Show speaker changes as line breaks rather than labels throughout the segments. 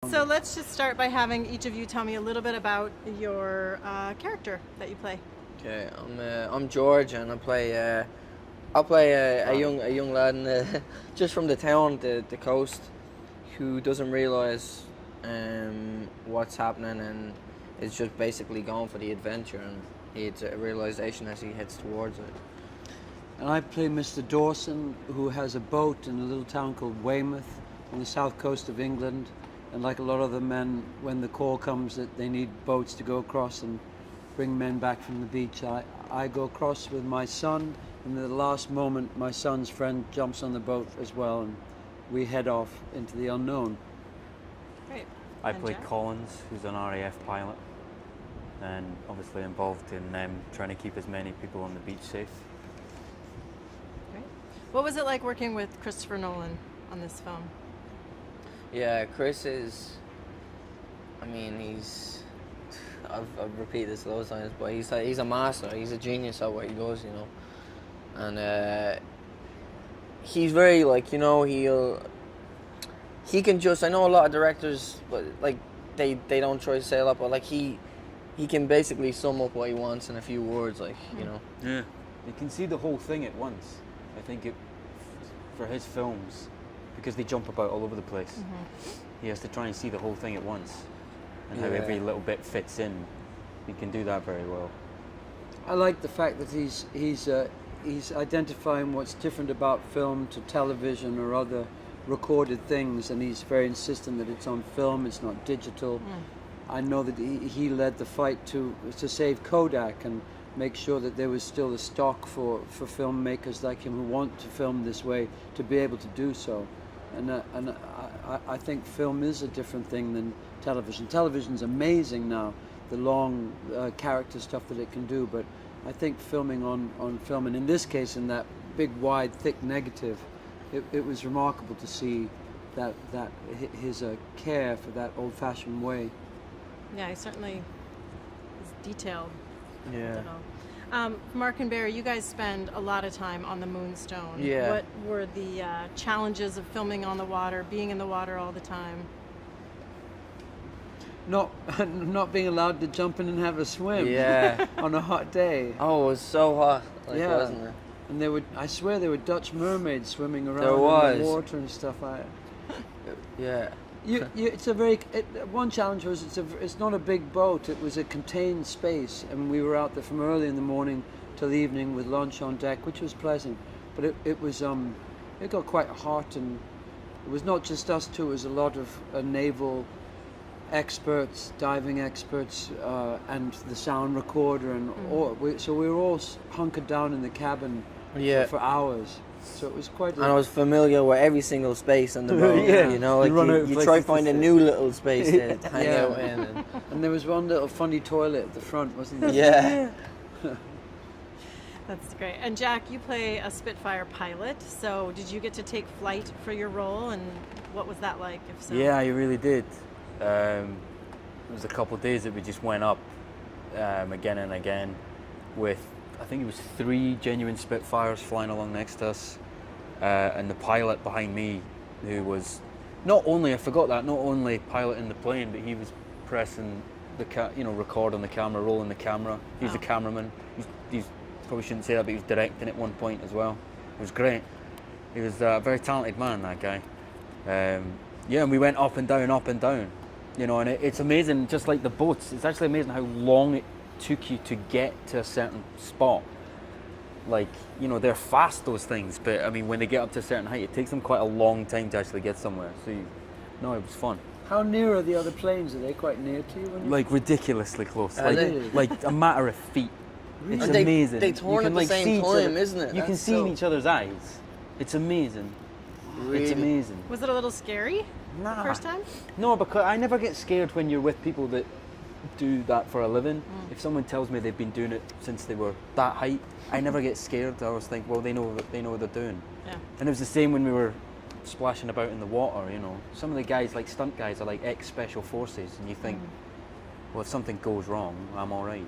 So let's just start by having each of you tell me a little bit about your character that you play.
Okay, I'm George, and I'll play a young lad just from the town, the coast, who doesn't realise what's happening and is just basically going for the adventure, and it's a realisation as he heads towards it.
And I play Mr. Dawson, who has a boat in a little town called Weymouth on the south coast of England. And like a lot of the men, when the call comes that they need boats to go across and bring men back from the beach, I go across with my son, and at the last moment my son's friend jumps on the boat as well, and we head off into the unknown.
Great.
I play Collins, who's an RAF pilot, and obviously involved in trying to keep as many people on the beach safe.
Great. What was it like working with Christopher Nolan on this film?
Yeah, Chris is, I've repeated this loads of times, but he's a master. He's a genius at what he does, you know. And he's very, he can just, I know a lot of directors, but they don't try to say a lot, but he can basically sum up what he wants in a few words, you know.
Yeah. You can see the whole thing at once. I think for his films, because they jump about all over the place, he has to try and see the whole thing at once, and how every little bit fits in. He can do that very well.
I like the fact that he's identifying what's different about film to television or other recorded things, and he's very insistent that it's on film, it's not digital. I know that he led the fight to save Kodak and make sure that there was still a stock for filmmakers like him who want to film this way to be able to do so. And I think film is a different thing than television. Television's amazing now, the long character stuff that it can do, but I think filming on film, and in this case in that big, wide, thick negative, it was remarkable to see that his care for that old-fashioned way.
Yeah, he certainly is detailed.
Yeah.
Mark and Barry, you guys spend a lot of time on the Moonstone.
Yeah.
What were the challenges of filming on the water, being in the water all the time?
Not being allowed to jump in and have a swim.
Yeah.
On a hot day.
Oh, it was so hot, wasn't it?
And I swear there were Dutch mermaids swimming around in the water and stuff.
Yeah.
One challenge was it's not a big boat. It was a contained space, and we were out there from early in the morning till the evening with lunch on deck, which was pleasant. But it got quite hot, and it was not just us two. It was a lot of naval experts, diving experts, and the sound recorder, and so we were all hunkered down in the cabin for hours. So it was quite.
And I was familiar with every single space in the boat. You know, you try to find a new little space to hang out in.
And there was one little funny toilet at the front, wasn't there?
Yeah.
That's great. And Jack, you play a Spitfire pilot. So did you get to take flight for your role, and what was that like? If so.
Yeah, I really did. It was a couple of days that we just went up again and again with, I think it was 3 genuine Spitfires flying along next to us, and the pilot behind me, who was not only piloting the plane, but he was pressing record on the camera, rolling the camera. He's a cameraman. He's probably shouldn't say that, but he was directing at one point as well. It was great. He was a very talented man, that guy. And we went up and down. And it's amazing, just like the boats, it's actually amazing how long it took you to get to a certain spot. They're fast, those things, but I mean, when they get up to a certain height, it takes them quite a long time to actually get somewhere. So, it was fun.
How near are the other planes? Are they quite near to you?
Ridiculously close.
Really?
Like a matter of feet.
Really?
It's amazing.
They turn at the same time, isn't it?
You can see in each other's eyes. It's amazing.
Really?
It's amazing.
Was it a little scary the first time?
No, because I never get scared when you're with people that do that for a living. If someone tells me they've been doing it since they were that height, I never get scared. I always think, well, they know what they're doing.
Yeah.
And it was the same when we were splashing about in the water. Some of the guys, like stunt guys, are like ex-special forces, and you think, well, if something goes wrong, I'm all right.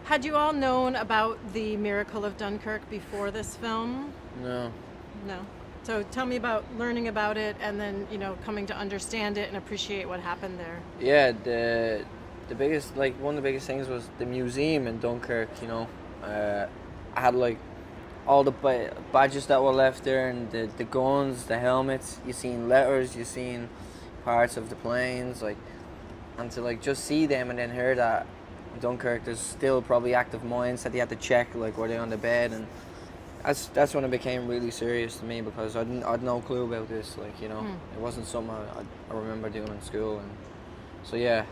Had you all known about the miracle of Dunkirk before this film?
No.
No. So tell me about learning about it and then, you know, coming to understand it and appreciate what happened there.
Yeah, the biggest, like, one of the biggest things was the museum in Dunkirk, you know. I had, like, all the badges that were left there, and the guns, the helmets. You seen letters, you seen parts of the planes, like, and to, like, just see them and then hear that in Dunkirk there's still probably active mines that you had to check, like, were they on the bed, and that's when it became really serious to me, because I'd no clue about this, like, you know. It wasn't something I remember doing in school, and so yeah.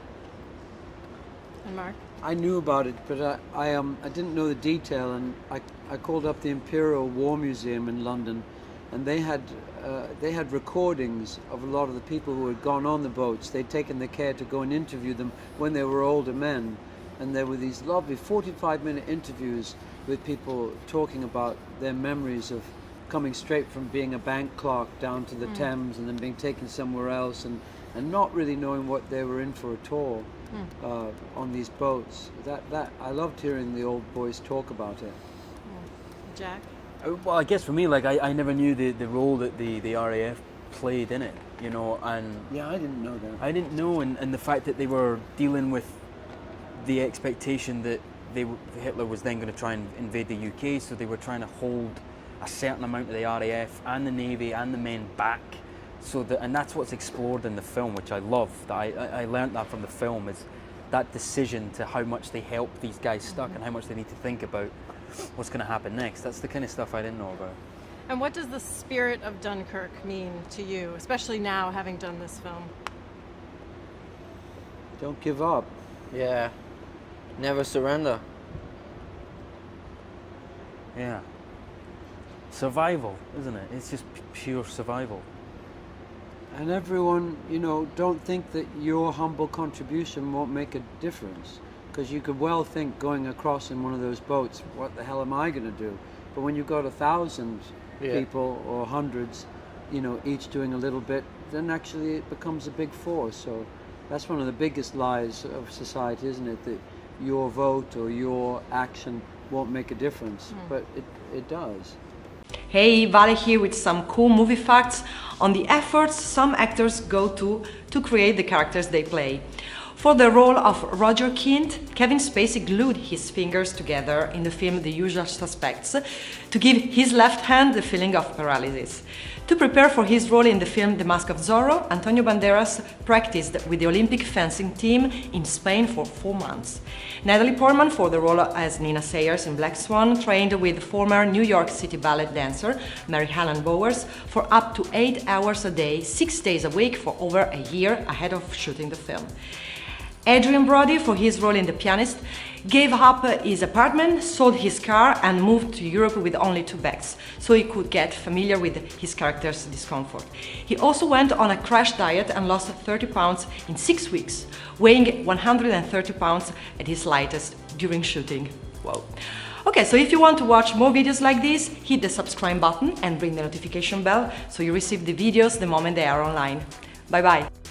And Mark?
I knew about it, but I didn't know the detail, and I called up the Imperial War Museum in London, and they had recordings of a lot of the people who had gone on the boats. They'd taken the care to go and interview them when they were older men, and there were these lovely 45-minute interviews with people talking about their memories of coming straight from being a bank clerk down to the Thames and then being taken somewhere else, and not really knowing what they were in for at all. On these boats. That I loved hearing the old boys talk about it.
Jack?
Well, I guess for me, like, I never knew the role that the RAF played in it, you know, and
Yeah, I didn't know that.
I didn't know, and the fact that they were dealing with the expectation that Hitler was then going to try and invade the UK, so they were trying to hold a certain amount of the RAF and the Navy and the men back. And that's what's explored in the film, which I love. I learned that from the film, is that decision to how much they help these guys stuck and how much they need to think about what's going to happen next. That's the kind of stuff I didn't know about.
And what does the spirit of Dunkirk mean to you, especially now having done this film?
Don't give up.
Yeah, never surrender.
Yeah. Survival, isn't it? It's just pure survival.
And everyone, you know, don't think that your humble contribution won't make a difference. Because you could well think, going across in one of those boats, what the hell am I going to do? But when you've got 1,000 people or hundreds, you know, each doing a little bit, then actually it becomes a big force. So that's one of the biggest lies of society, isn't it? That your vote or your action won't make a difference. But it does.
Hey, Vale here with some cool movie facts on the efforts some actors go to create the characters they play. For the role of Roger Kint, Kevin Spacey glued his fingers together in the film The Usual Suspects to give his left hand the feeling of paralysis. To prepare for his role in the film The Mask of Zorro, Antonio Banderas practiced with the Olympic fencing team in Spain for 4 months. Natalie Portman, for the role as Nina Sayers in Black Swan, trained with former New York City ballet dancer Mary Helen Bowers for up to 8 hours a day, 6 days a week for over a year ahead of shooting the film. Adrian Brody, for his role in The Pianist, gave up his apartment, sold his car and moved to Europe with only 2 bags, so he could get familiar with his character's discomfort. He also went on a crash diet and lost 30 pounds in 6 weeks, weighing 130 pounds at his lightest during shooting. Whoa. Okay, so if you want to watch more videos like this, hit the subscribe button and ring the notification bell so you receive the videos the moment they are online. Bye bye!